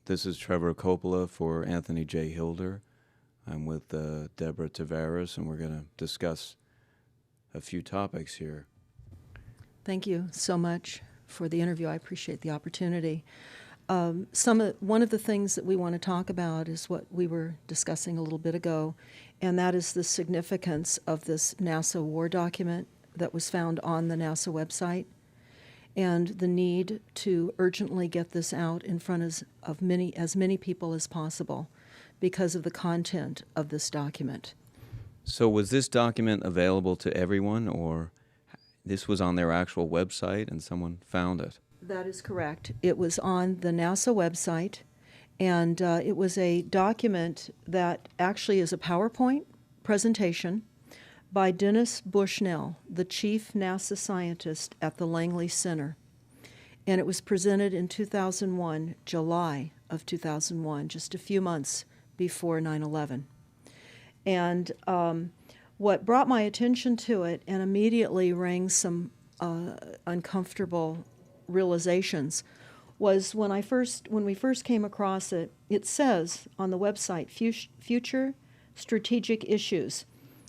This is Trevor Coppola for Anthony J. Hilder. I'm with Deborah Tavares, and we're going to discuss a few topics here. Thank you so much for the interview. I appreciate the opportunity. One of the things that we want to talk about is what we were discussing a little bit ago, and that is the significance of this NASA war document that was found on the NASA website, and the need to urgently get this out in front of as many people as possible because of the content of this document. So was this document available to everyone, or this was on their actual website and someone found it? That is correct. It was on the NASA website, and it was a document that actually is a PowerPoint presentation by Dennis Bushnell, the chief NASA scientist at the Langley Center. And it was presented in 2001, July of 2001, just a few months before 9/11. And what brought my attention to it and immediately rang some uncomfortable realizations was when we first came across it. It says on the website, Future Strategic Issues,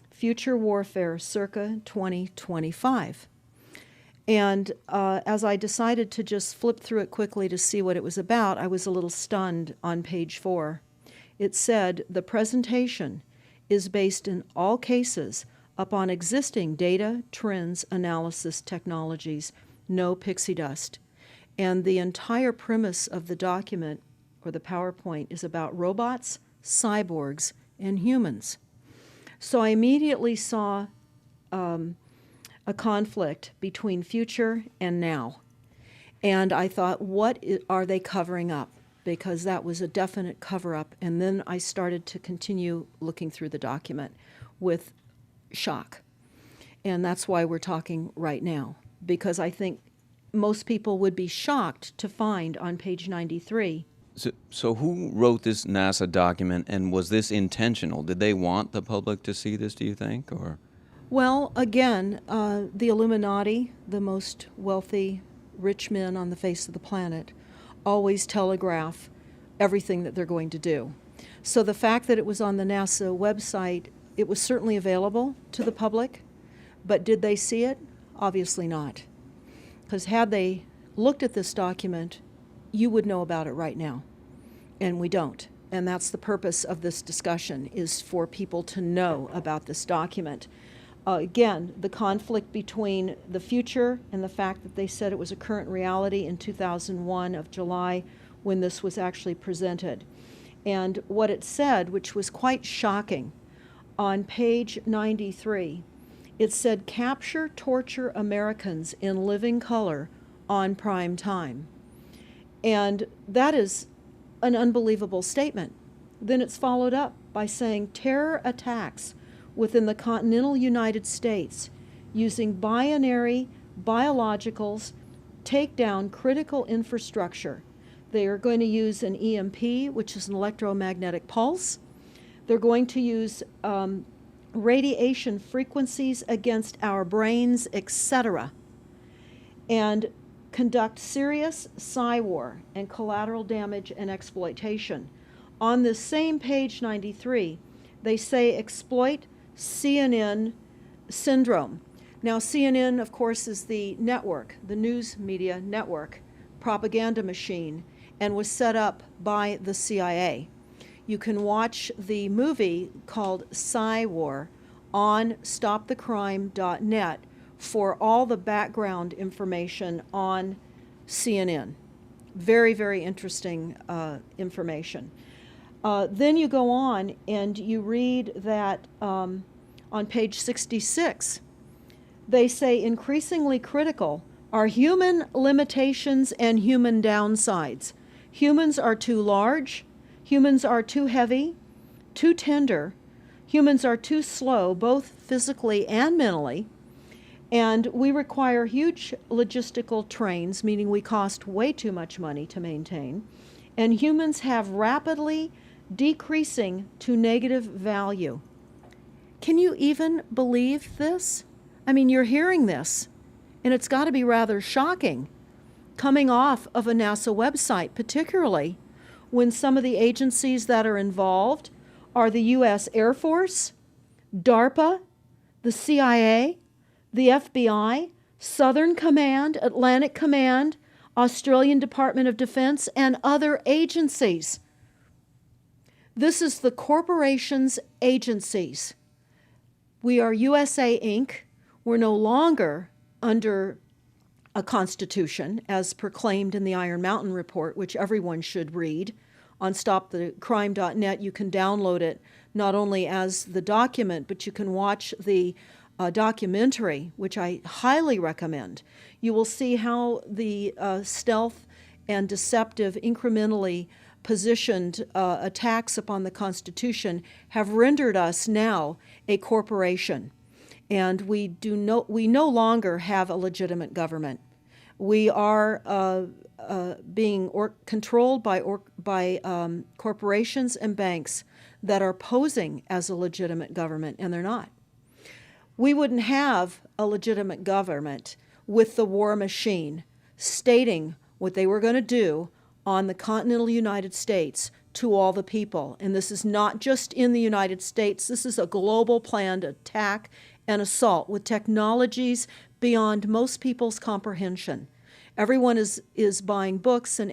Future Warfare circa 2025. And as I decided to just flip through it quickly to see what it was about, I was a little stunned on page 4. It said, the presentation is based in all cases upon existing data, trends, analysis technologies, no pixie dust. And the entire premise of the document, or the PowerPoint, is about robots, cyborgs, and humans. So I immediately saw a conflict between future and now. And I thought, what are they covering up? Because that was a definite cover-up. And then I started to continue looking through the document with shock. And that's why we're talking right now, because I think most people would be shocked to find on page 93. So who wrote this NASA document, and was this intentional? Did they want the public to see this, do you think? Or? Well, again, the Illuminati, the most wealthy, rich men on the face of the planet, always telegraph everything that they're going to do. So the fact that it was on the NASA website, it was certainly available to the public, but did they see it? Obviously not. Because had they looked at this document, you would know about it right now, and we don't. And that's the purpose of this discussion, is for people to know about this document. Again, the conflict between the future and the fact that they said it was a current reality in 2001 of July when this was actually presented. And what it said, which was quite shocking, on page 93, it said, capture, torture Americans in living color on prime time. And that is an unbelievable statement. Then it's followed up by saying terror attacks within the continental United States using binary biologicals take down critical infrastructure. They are going to use an EMP, which is an electromagnetic pulse. They're going to use radiation frequencies against our brains, etc., and conduct serious psy-war and collateral damage and exploitation. On this same page 93, they say exploit CNN syndrome. Now, CNN, of course, is the network, the news media network, propaganda machine, and was set up by the CIA. You can watch the movie called Psy-War on stopthecrime.net for all the background information on CNN. Very, very interesting information. Then you go on and you read that on page 66, they say increasingly critical are human limitations and human downsides. Humans are too large, humans are too heavy, too tender, humans are too slow, both physically and mentally, and we require huge logistical trains, meaning we cost way too much money to maintain, and humans have rapidly decreasing to negative value. Can you even believe this? I mean, you're hearing this, and it's got to be rather shocking coming off of a NASA website, particularly when some of the agencies that are involved are the U.S. Air Force, DARPA, the CIA, the FBI, Southern Command, Atlantic Command, Australian Department of Defense, and other agencies. This is the corporation's agencies. We are USA Inc. We're no longer under a constitution as proclaimed in the Iron Mountain Report, which everyone should read. On stopthecrime.net, you can download it not only as the document, but you can watch the documentary, which I highly recommend. You will see how the stealth and deceptive, incrementally positioned attacks upon the Constitution have rendered us now a corporation. And we no longer have a legitimate government. We are being controlled by corporations and banks that are posing as a legitimate government, and they're not. We wouldn't have a legitimate government with the war machine stating what they were going to do on the continental United States to all the people. And this is not just in the United States. This is a global planned attack and assault with technologies beyond most people's comprehension. Everyone is buying books and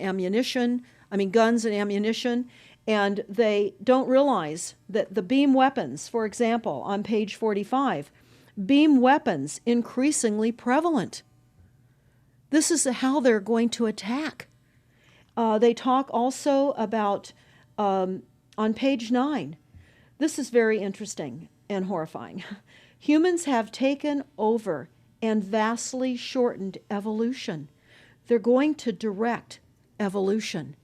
guns and ammunition, and they don't realize that the beam weapons, for example, on page 45, beam weapons increasingly prevalent. This is how they're going to attack. They talk also about, on page 9, this is very interesting and horrifying. Humans have taken over and vastly shortened evolution. They're going to direct evolution.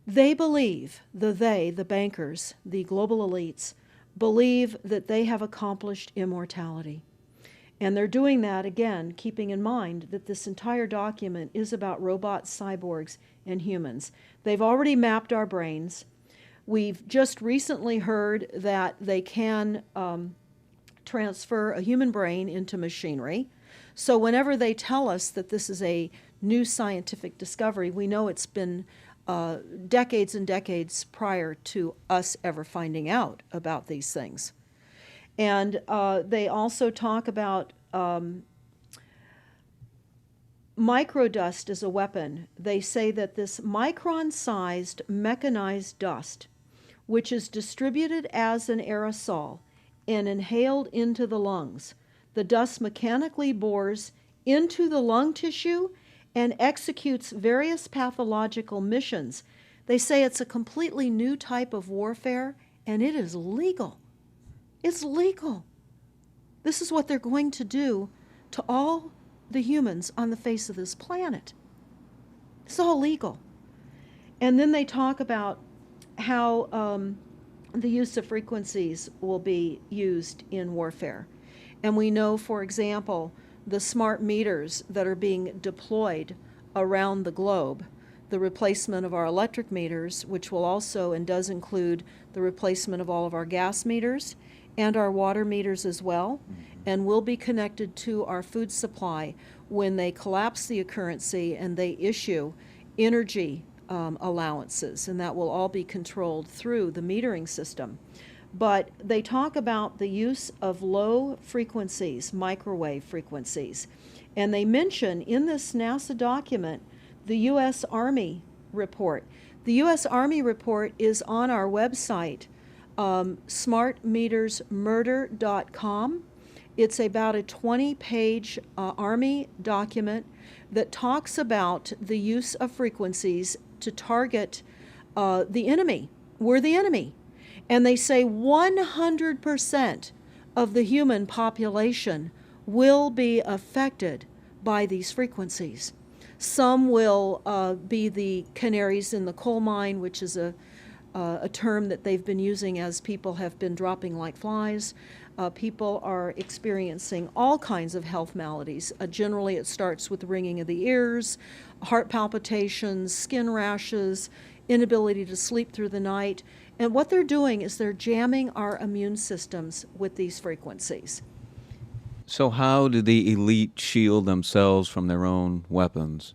They believe, the bankers, the global elites, believe that they have accomplished immortality. And they're doing that, again, keeping in mind that this entire document is about robots, cyborgs, and humans. They've already mapped our brains. We've just recently heard that they can transfer a human brain into machinery. So whenever they tell us that this is a new scientific discovery, we know it's been decades and decades prior to us ever finding out about these things. And they also talk about microdust as a weapon. They say that this micron-sized mechanized dust, which is distributed as an aerosol and inhaled into the lungs, the dust mechanically bores into the lung tissue and executes various pathological missions. They say it's a completely new type of warfare, and it is legal. It's legal. This is what they're going to do to all the humans on the face of this planet. It's all legal. And then they talk about how the use of frequencies will be used in warfare. And we know, for example, the smart meters that are being deployed around the globe, the replacement of our electric meters, which will also and does include the replacement of all of our gas meters and our water meters as well, and will be connected to our food supply when they collapse the currency and they issue energy allowances, and that will all be controlled through the metering system. But they talk about the use of low frequencies, microwave frequencies. And they mention in this NASA document the U.S. Army report. The U.S. Army report is on our website, smartmetersmurder.com. It's about a 20-page Army document that talks about the use of frequencies to target the enemy. We're the enemy. And they say 100% of the human population will be affected by these frequencies. Some will be the canaries in the coal mine, which is a term that they've been using as people have been dropping like flies. People are experiencing all kinds of health maladies. Generally, it starts with ringing of the ears, heart palpitations, skin rashes, inability to sleep through the night. And what they're doing is they're jamming our immune systems with these frequencies. So how do the elite shield themselves from their own weapons?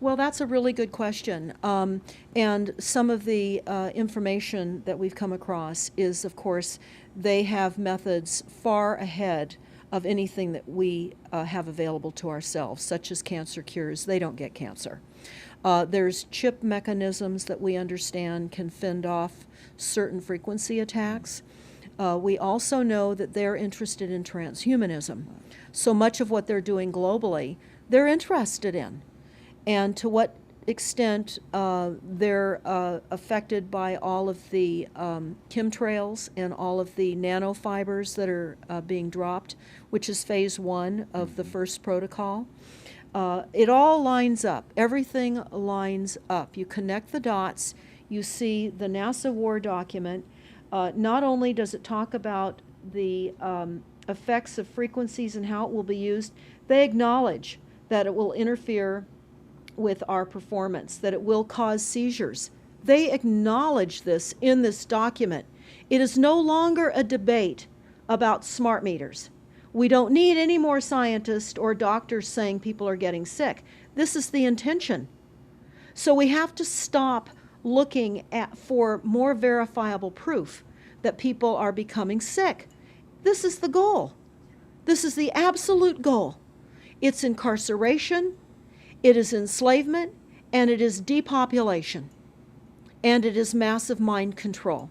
Well, that's a really good question. And some of the information that we've come across is, of course, they have methods far ahead of anything that we have available to ourselves, such as cancer cures. They don't get cancer. There's chip mechanisms that we understand can fend off certain frequency attacks. We also know that they're interested in transhumanism. So much of what they're doing globally, they're interested in. And to what extent they're affected by all of the chemtrails and all of the nanofibers that are being dropped, which is phase 1 of the first protocol. It all lines up. Everything lines up. You connect the dots. You see the NASA war document. Not only does it talk about the effects of frequencies and how it will be used, they acknowledge that it will interfere with our performance, that it will cause seizures. They acknowledge this in this document. It is no longer a debate about smart meters. We don't need any more scientists or doctors saying people are getting sick. This is the intention. So we have to stop looking for more verifiable proof that people are becoming sick. This is the goal. This is the absolute goal. It's incarceration, it is enslavement, and it is depopulation, and it is massive mind control.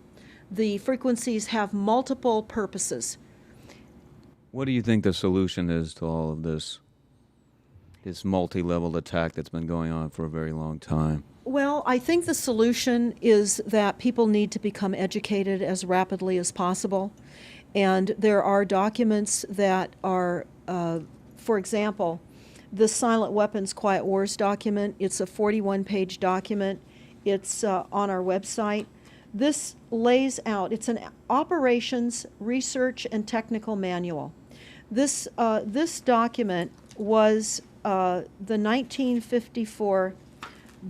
The frequencies have multiple purposes. What do you think the solution is to all of this multi-level attack that's been going on for a very long time? Well, I think the solution is that people need to become educated as rapidly as possible. And there are documents that are, for example, the Silent Weapons Quiet Wars document. It's a 41-page document. It's on our website. This lays out, it's an operations, research, and technical manual. This document was the 1954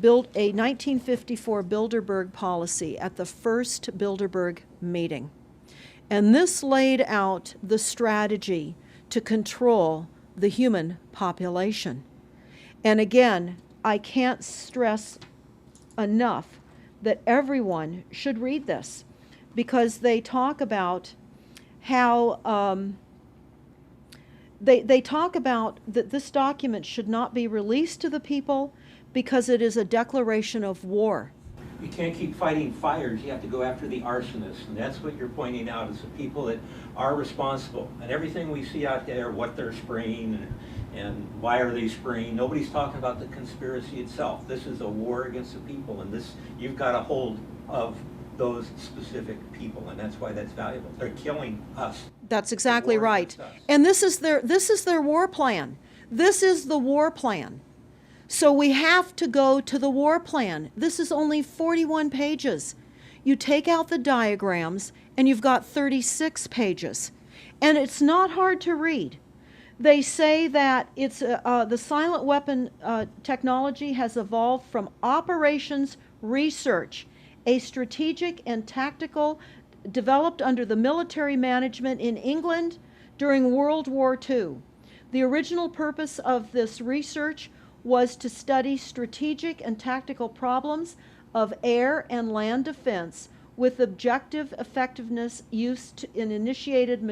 a 1954 Bilderberg policy at the first Bilderberg meeting. And this laid out the strategy to control the human population. And again, I can't stress enough that everyone should read this, because they talk about how they talk about that this document should not be released to the people because it is a declaration of war. You can't keep fighting fires. You have to go after the arsonists, and that's what you're pointing out, is the people that are responsible. And everything we see out there, what they're spraying and why are they spraying, nobody's talking about the conspiracy itself. This is a war against the people, and this, you've got a hold of those specific people, and that's why that's valuable. They're killing us. That's exactly right. And this is their war plan. This is the war plan. So we have to go to the war plan. This is only 41 pages. You take out the diagrams and you've got 36 pages. And it's not hard to read. They say that it's the silent weapon technology has evolved from operations research, a strategic and tactical developed under the military management in England during World War II. The original purpose of this research was to study strategic and tactical problems of air and land defense with objective effectiveness used in initiated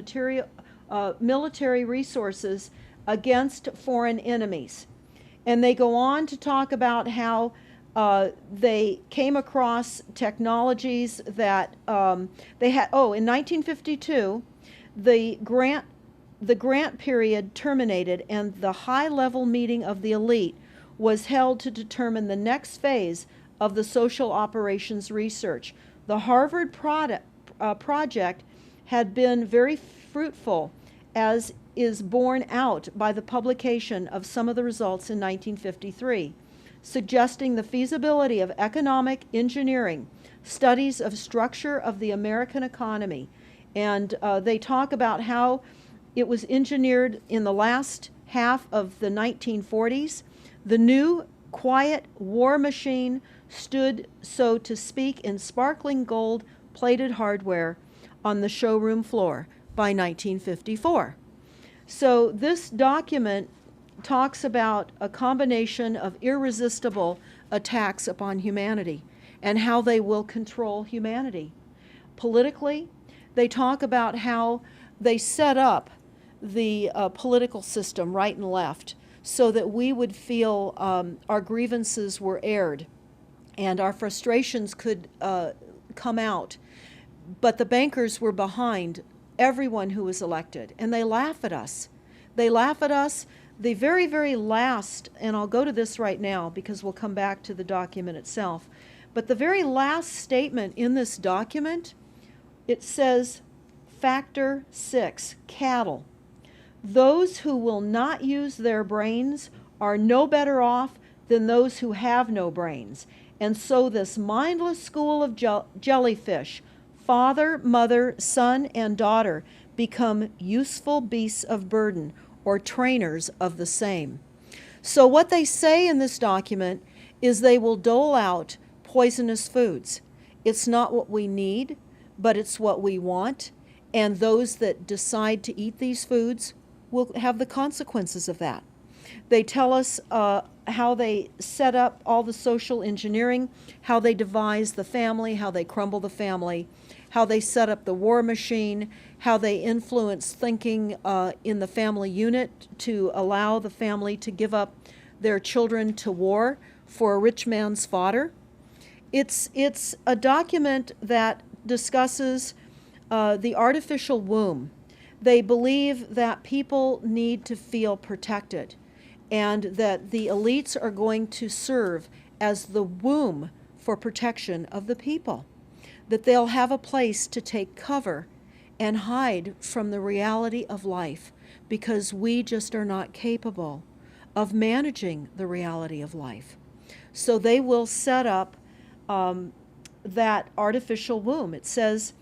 military resources against foreign enemies. And they go on to talk about how they came across technologies that they had. Oh, in 1952, the grant period terminated, and the high-level meeting of the elite was held to determine the next phase of the social operations research. The Harvard project had been very fruitful, as is borne out by the publication of some of the results in 1953, suggesting the feasibility of economic engineering, studies of structure of the American economy. And they talk about how it was engineered in the last half of the 1940s. The new, quiet war machine stood, so to speak, in sparkling gold-plated hardware on the showroom floor by 1954. So this document talks about a combination of irresistible attacks upon humanity and how they will control humanity. Politically, they talk about how they set up the political system, right and left, so that we would feel our grievances were aired and our frustrations could come out. But the bankers were behind everyone who was elected, and they laugh at us. They laugh at us. The very, very last, and I'll go to this right now because we'll come back to the document itself, but the very last statement in this document, it says, Factor 6, cattle. Those who will not use their brains are no better off than those who have no brains. And so this mindless school of jellyfish, father, mother, son, and daughter, become useful beasts of burden, or trainers of the same. So what they say in this document is they will dole out poisonous foods. It's not what we need, but it's what we want, and those that decide to eat these foods will have the consequences of that. They tell us how they set up all the social engineering, how they devise the family, how they crumble the family, how they set up the war machine, how they influence thinking in the family unit to allow the family to give up their children to war for a rich man's fodder. It's a document that discusses the artificial womb. They believe that people need to feel protected and that the elites are going to serve as the womb for protection of the people, that they'll have a place to take cover and hide from the reality of life because we just are not capable of managing the reality of life. So they will set up that artificial womb. It says,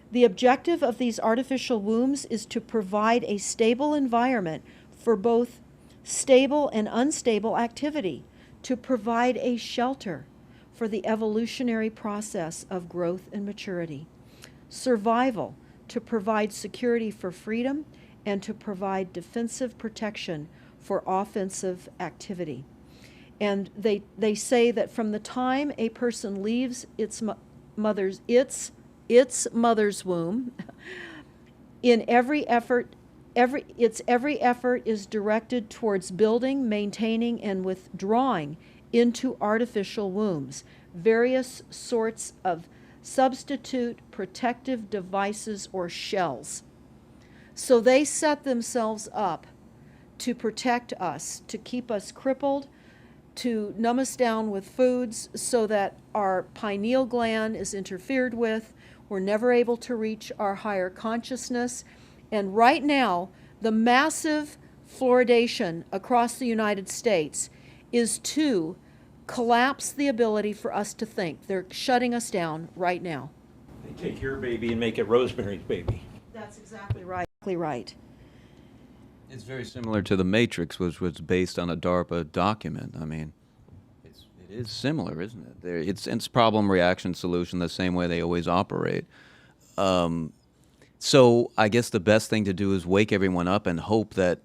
the objective of these artificial wombs is to provide a stable environment for both stable and unstable activity, to provide a shelter for the evolutionary process of growth and maturity. Survival, to provide security for freedom, and to provide defensive protection for offensive activity. And they say that from the time a person leaves its mother's womb, in every effort is directed towards building, maintaining, and withdrawing into artificial wombs various sorts of substitute protective devices or shells. So they set themselves up to protect us, to keep us crippled, to numb us down with foods so that our pineal gland is interfered with. We're never able to reach our higher consciousness. And right now, the massive fluoridation across the United States is to collapse the ability for us to think. They're shutting us down right now. They take your baby and make it Rosemary's Baby. That's exactly right. Right. It's very similar to The Matrix, which was based on a DARPA document. I mean, it is similar, isn't it? It's problem, reaction, solution, the same way they always operate. So I guess the best thing to do is wake everyone up and hope that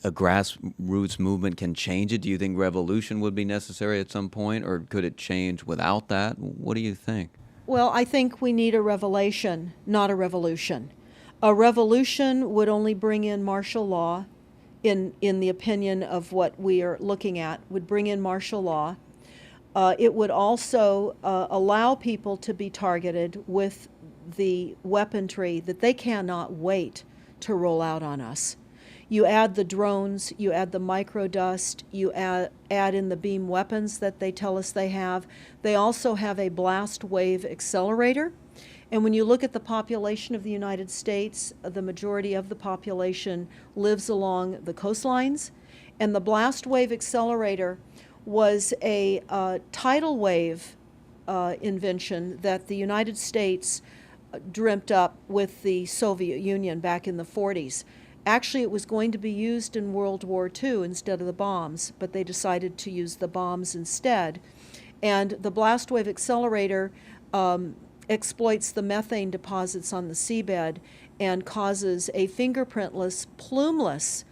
a grassroots movement can change it. Do you think revolution would be necessary at some point, or could it change without that? What do you think? Well, I think we need a revelation, not a revolution. A revolution would only bring in martial law, in the opinion of what we are looking at, would bring in martial law. It would also allow people to be targeted with the weaponry that they cannot wait to roll out on us. You add the drones, you add the microdust, you add in the beam weapons that they tell us they have. They also have a blast wave accelerator. And when you look at the population of the United States, the majority of the population lives along the coastlines. And the blast wave accelerator was a tidal wave invention that the United States dreamt up with the Soviet Union back in the 40s. Actually, it was going to be used in World War II instead of the bombs, but they decided to use the bombs instead. And the blast wave accelerator exploits the methane deposits on the seabed and causes a fingerprintless, plumeless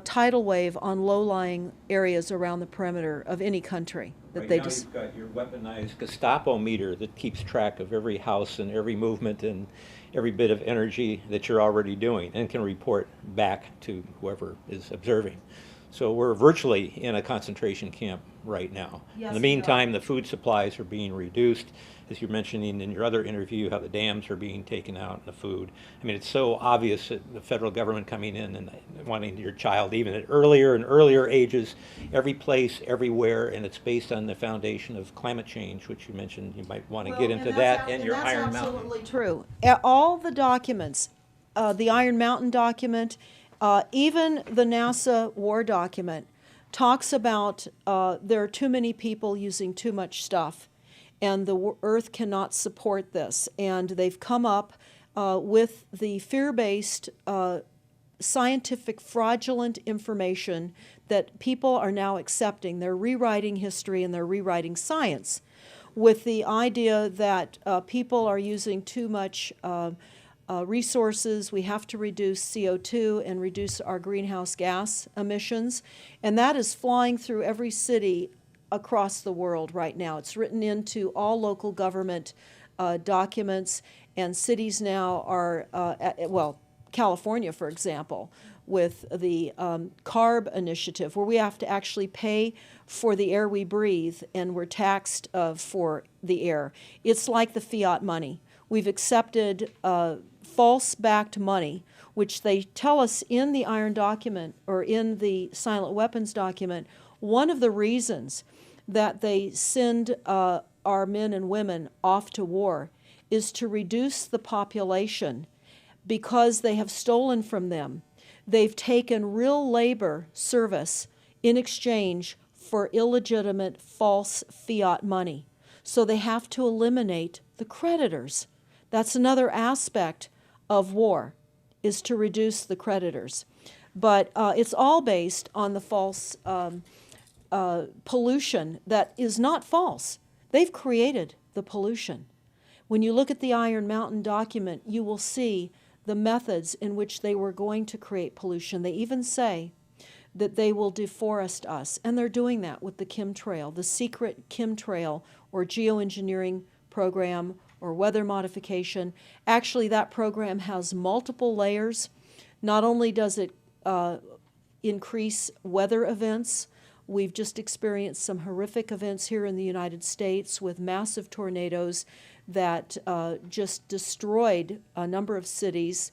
tidal wave on low-lying areas around the perimeter of any country that Right they now, just. you've got your weaponized Gestapo meter that keeps track of every house and every movement and every bit of energy that you're already doing and can report back to whoever is observing. So we're virtually in a concentration camp right now. Yes, In the we are. meantime, the food supplies are being reduced. As you're mentioning in your other interview, how the dams are being taken out and the food. I mean, it's so obvious that the federal government coming in and wanting your child even at earlier and earlier ages, every place, everywhere, and it's based on the foundation of climate change, which you mentioned. You might want to get into that and your Iron Mountain. That's absolutely true. All the documents, the Iron Mountain document, even the NASA war document, talks about there are too many people using too much stuff, and the Earth cannot support this. And they've come up with the fear-based, scientific, fraudulent information that people are now accepting. They're rewriting history and they're rewriting science with the idea that people are using too much resources. We have to reduce CO2 and reduce our greenhouse gas emissions. And that is flying through every city across the world right now. It's written into all local government documents, and cities now are, well, California, for example, with the CARB initiative, where we have to actually pay for the air we breathe, and we're taxed for the air. It's like the fiat money. We've accepted false-backed money, which they tell us in the Iron document, or in the Silent Weapons document, one of the reasons that they send our men and women off to war is to reduce the population because they have stolen from them. They've taken real labor service in exchange for illegitimate false fiat money. So they have to eliminate the creditors. That's another aspect of war, is to reduce the creditors. But it's all based on the false pollution that is not false. They've created the pollution. When you look at the Iron Mountain document, you will see the methods in which they were going to create pollution. They even say that they will deforest us, and they're doing that with the chemtrail, the secret chemtrail or geoengineering program or weather modification. Actually, that program has multiple layers. Not only does it increase weather events, we've just experienced some horrific events here in the United States with massive tornadoes that just destroyed a number of cities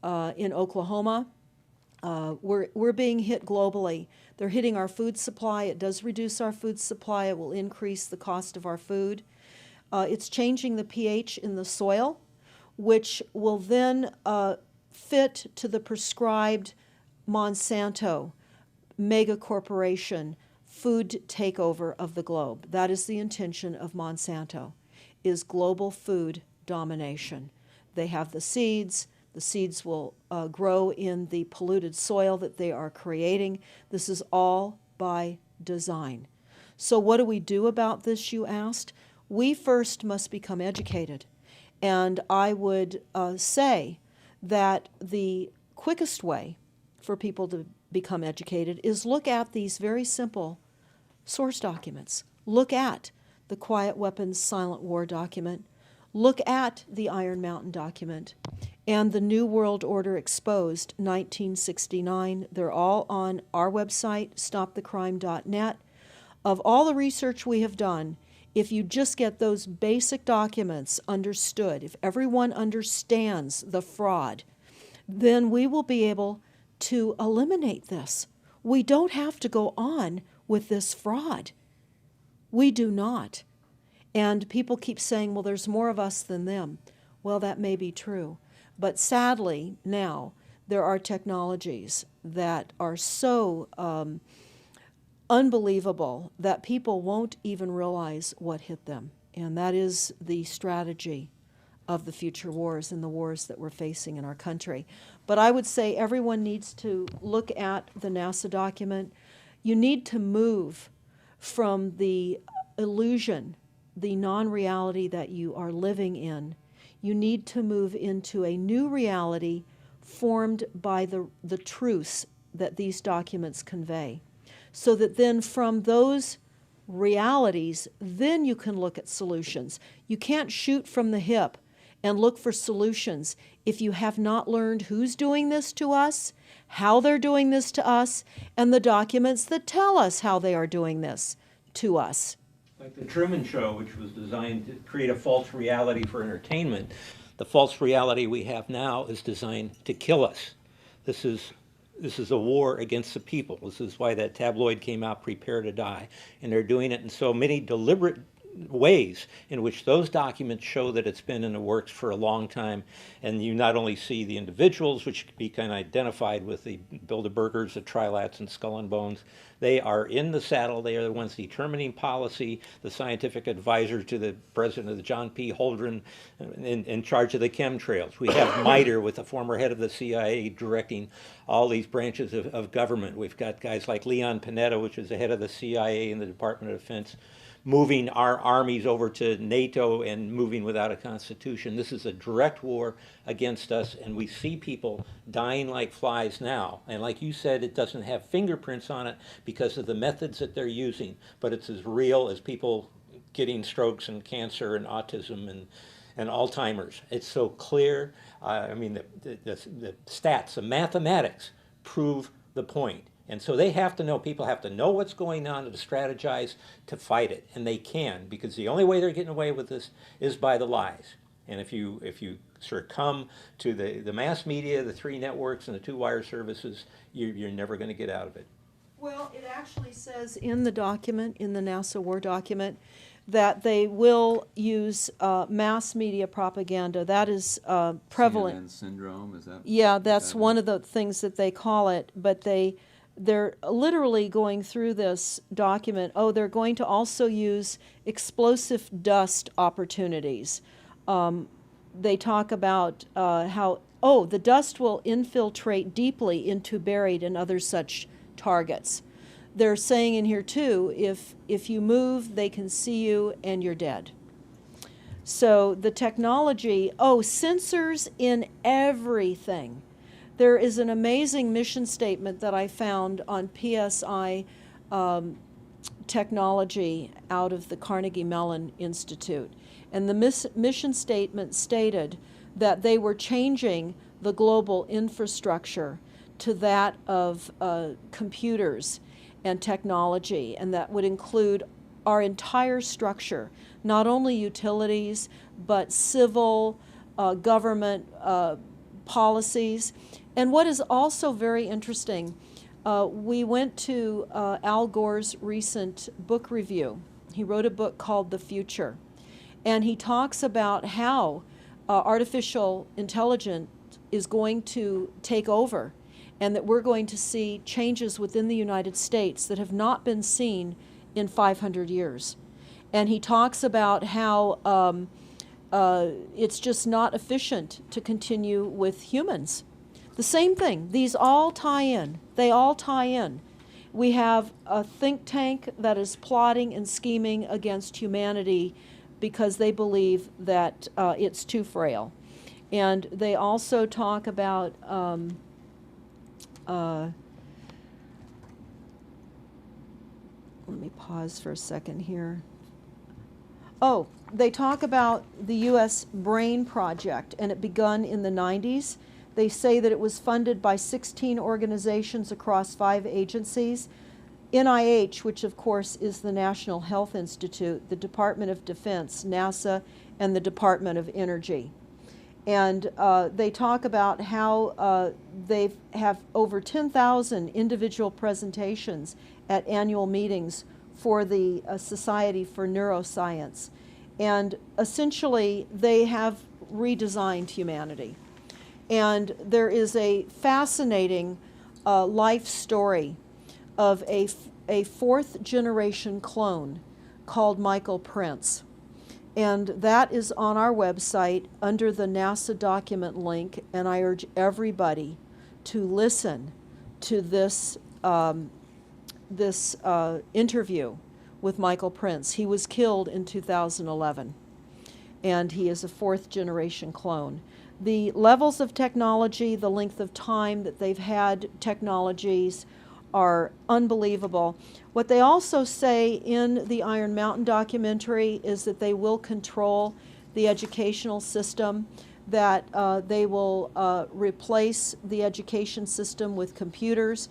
in Oklahoma. We're being hit globally. They're hitting our food supply. It does reduce our food supply. It will increase the cost of our food. It's changing the pH in the soil, which will then fit to the prescribed Monsanto mega corporation food takeover of the globe. That is the intention of Monsanto, is global food domination. They have the seeds. The seeds will grow in the polluted soil that they are creating. This is all by design. So what do we do about this, you asked? We first must become educated. And I would say that the quickest way for people to become educated is look at these very simple source documents. Look at the Quiet Weapons Silent War document. Look at the Iron Mountain document and the New World Order Exposed 1969. They're all on our website, stopthecrime.net. Of all the research we have done, if you just get those basic documents understood, if everyone understands the fraud, then we will be able to eliminate this. We don't have to go on with this fraud. We do not. And people keep saying, well, there's more of us than them. Well, that may be true. But sadly, now, there are technologies that are so unbelievable that people won't even realize what hit them. And that is the strategy of the future wars and the wars that we're facing in our country. But I would say everyone needs to look at the NASA document. You need to move from the illusion, the non-reality that you are living in. You need to move into a new reality formed by the truths that these documents convey. So that then from those realities, then you can look at solutions. You can't shoot from the hip and look for solutions if you have not learned who's doing this to us, how they're doing this to us, and the documents that tell us how they are doing this to us. Like the Truman Show, which was designed to create a false reality for entertainment, the false reality we have now is designed to kill us. This is a war against the people. This is why that tabloid came out, Prepare to Die. And they're doing it in so many deliberate ways in which those documents show that it's been in the works for a long time. And you not only see the individuals, which can be kind of identified with the Bilderbergers, the Trilats, and Skull and Bones. They are in the saddle. They are the ones determining policy, the scientific advisors to the president of the John P. Holdren in charge of the chemtrails. We have MITRE with the former head of the CIA directing all these branches of government. We've got guys like Leon Panetta, which is the head of the CIA and the Department of Defense, moving our armies over to NATO and moving without a constitution. This is a direct war against us, and we see people dying like flies now. And like you said, it doesn't have fingerprints on it because of the methods that they're using, but it's as real as people getting strokes and cancer and autism and Alzheimer's. It's so clear. I mean, the stats, the mathematics prove the point. And so they have to know, people have to know what's going on to strategize to fight it. And they can, because the only way they're getting away with this is by the lies. And if you succumb to the mass media, the three networks, and the two wire services, you're never going to get out of it. Well, it actually says in the document, in the NASA War document, that they will use mass media propaganda. That is prevalent. CNN syndrome, is that? Yeah, that's one of the things that they call it, but they're literally going through this document. Oh, they're going to also use explosive dust opportunities. They talk about how, the dust will infiltrate deeply into buried and other such targets. They're saying in here too, if you move, they can see you and you're dead. So the technology, sensors in everything. There is an amazing mission statement that I found on PSI technology out of the Carnegie Mellon Institute. And the mission statement stated that they were changing the global infrastructure to that of computers and technology, and that would include our entire structure, not only utilities, but civil, government policies. And what is also very interesting, we went to Al Gore's recent book review. He wrote a book called The Future, and he talks about how artificial intelligence is going to take over, and that we're going to see changes within the United States that have not been seen in 500 years. And he talks about how it's just not efficient to continue with humans. The same thing. These all tie in. They all tie in. We have a think tank that is plotting and scheming against humanity because they believe that it's too frail. And they also talk about let me pause for a second here. They talk about the U.S. Brain Project, and it begun in the 90s. They say that it was funded by 16 organizations across 5 agencies. NIH, which of course is the National Health Institute, the Department of Defense, NASA, and the Department of Energy. And they talk about how they have over 10,000 individual presentations at annual meetings for the Society for Neuroscience. And essentially, they have redesigned humanity. And there is a fascinating life story of a 4th generation clone called Michael Prince. And that is on our website under the NASA document link, and I urge everybody to listen to this interview with Michael Prince. He was killed in 2011. and he is a 4th-generation clone. The levels of technology, the length of time that they've had technologies are unbelievable. What they also say in the Iron Mountain documentary is that they will control the educational system, that they will replace the education system with computers.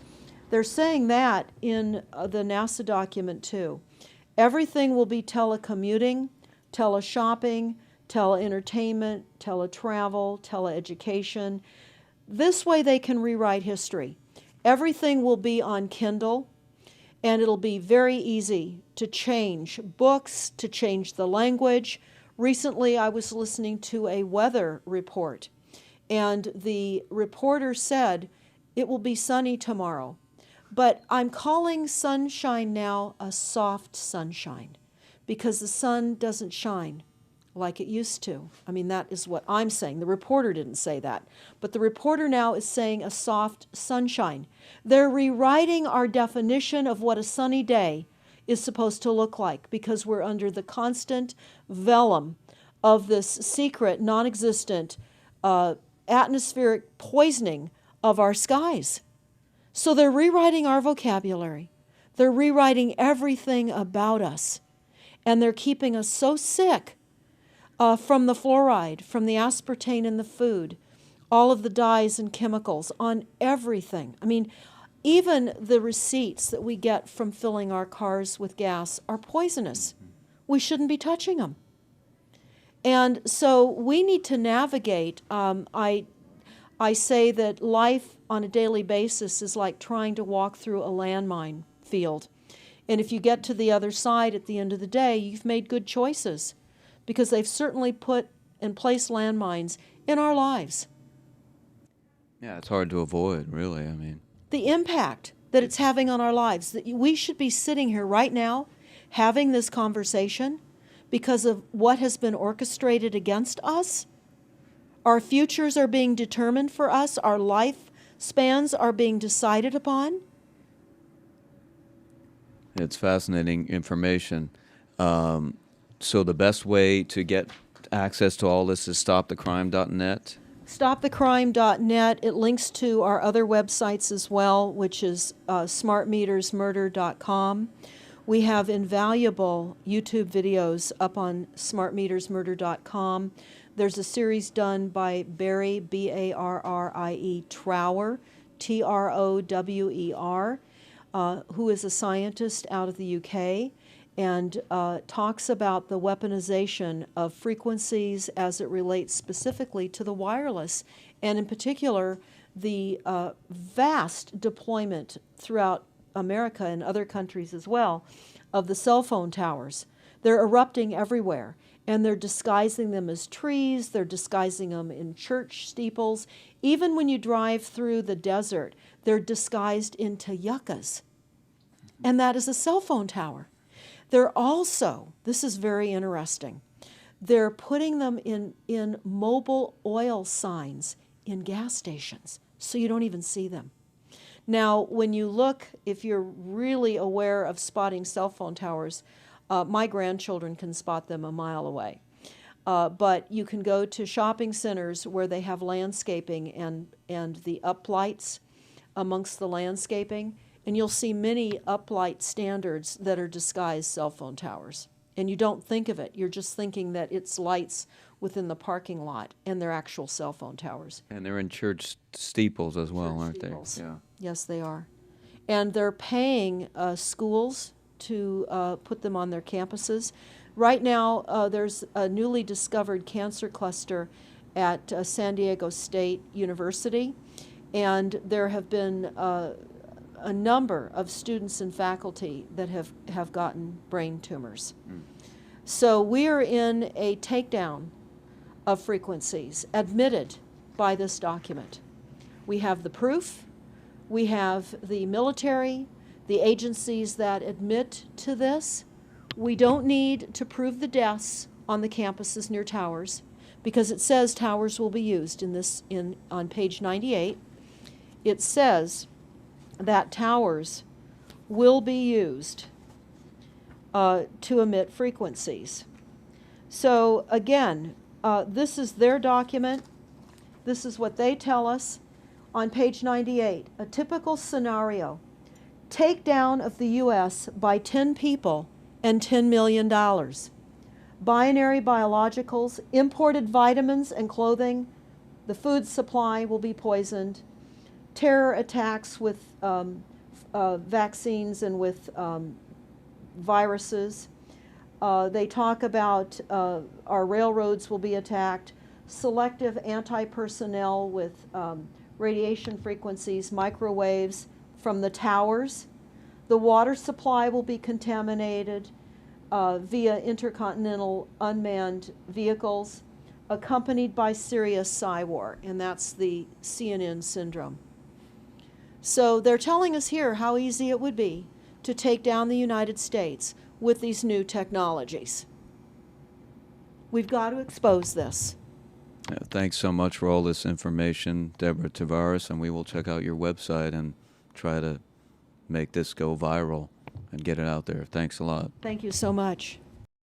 They're saying that in the NASA document too. Everything will be telecommuting, teleshopping, teleentertainment, teletravel, teleeducation. This way they can rewrite history. Everything will be on Kindle, and it'll be very easy to change books, to change the language. Recently, I was listening to a weather report, and the reporter said, it will be sunny tomorrow. But I'm calling sunshine now a soft sunshine, because the sun doesn't shine like it used to. I mean, that is what I'm saying. The reporter didn't say that. But the reporter now is saying a soft sunshine. They're rewriting our definition of what a sunny day is supposed to look like, because we're under the constant vellum of this secret, non-existent atmospheric poisoning of our skies. So they're rewriting our vocabulary. They're rewriting everything about us. And they're keeping us so sick from the fluoride, from the aspartame in the food, all of the dyes and chemicals on everything. I mean, even the receipts that we get from filling our cars with gas are poisonous. We shouldn't be touching them. And so we need to navigate. I say that life on a daily basis is like trying to walk through a landmine field. And if you get to the other side at the end of the day, you've made good choices, because they've certainly put and placed landmines in our lives. Yeah, it's hard to avoid, really. I mean, The impact that it's having on our lives, that we should be sitting here right now having this conversation because of what has been orchestrated against us. Our futures are being determined for us. Our life spans are being decided upon. it's fascinating information. So the best way to get access to all this is stopthecrime.net. StopTheCrime.net. It links to our other websites as well, which is smartmetersmurder.com. We have invaluable YouTube videos up on smartmetersmurder.com. There's a series done by Barry, B-A-R-R-I-E, Trower, T-R-O-W-E-R, who is a scientist out of the UK, and talks about the weaponization of frequencies as it relates specifically to the wireless, and in particular, the vast deployment throughout America and other countries as well of the cell phone towers. They're erupting everywhere, and they're disguising them as trees, they're disguising them in church steeples. Even when you drive through the desert, they're disguised into yuccas, and that is a cell phone tower. They're also, this is very interesting, they're putting them in mobile oil signs in gas stations, so you don't even see them. Now, when you look, if you're really aware of spotting cell phone towers, my grandchildren can spot them a mile away. But you can go to shopping centers where they have landscaping and the uplights amongst the landscaping, and you'll see many uplight standards that are disguised cell phone towers. And you don't think of it. You're just thinking that it's lights within the parking lot, and they're actual cell phone towers. And they're in church steeples as well, aren't Steeples. they? Yeah. Yes, they are. And they're paying schools to put them on their campuses. Right now, there's a newly discovered cancer cluster at San Diego State University, and there have been a number of students and faculty that have gotten brain tumors. So we are in a takedown of frequencies admitted by this document. We have the proof, we have the military, the agencies that admit to this. We don't need to prove the deaths on the campuses near towers, because it says towers will be used on page 98. It says that towers will be used to emit frequencies. So again, this is their document. This is what they tell us on page 98. A typical scenario: takedown of the U.S. by 10 people and $10 million. Binary biologicals, imported vitamins and clothing, the food supply will be poisoned. Terror attacks with vaccines and with viruses. They talk about our railroads will be attacked. Selective anti-personnel with radiation frequencies, microwaves from the towers. The water supply will be contaminated via intercontinental unmanned vehicles, accompanied by serious psy-war, and that's the CNN syndrome. So they're telling us here how easy it would be to take down the United States with these new technologies. We've got to expose this. Thanks so much for all this information, Deborah Tavares, and we will check out your website and try to make this go viral and get it out there. Thanks a lot. Thank you so much.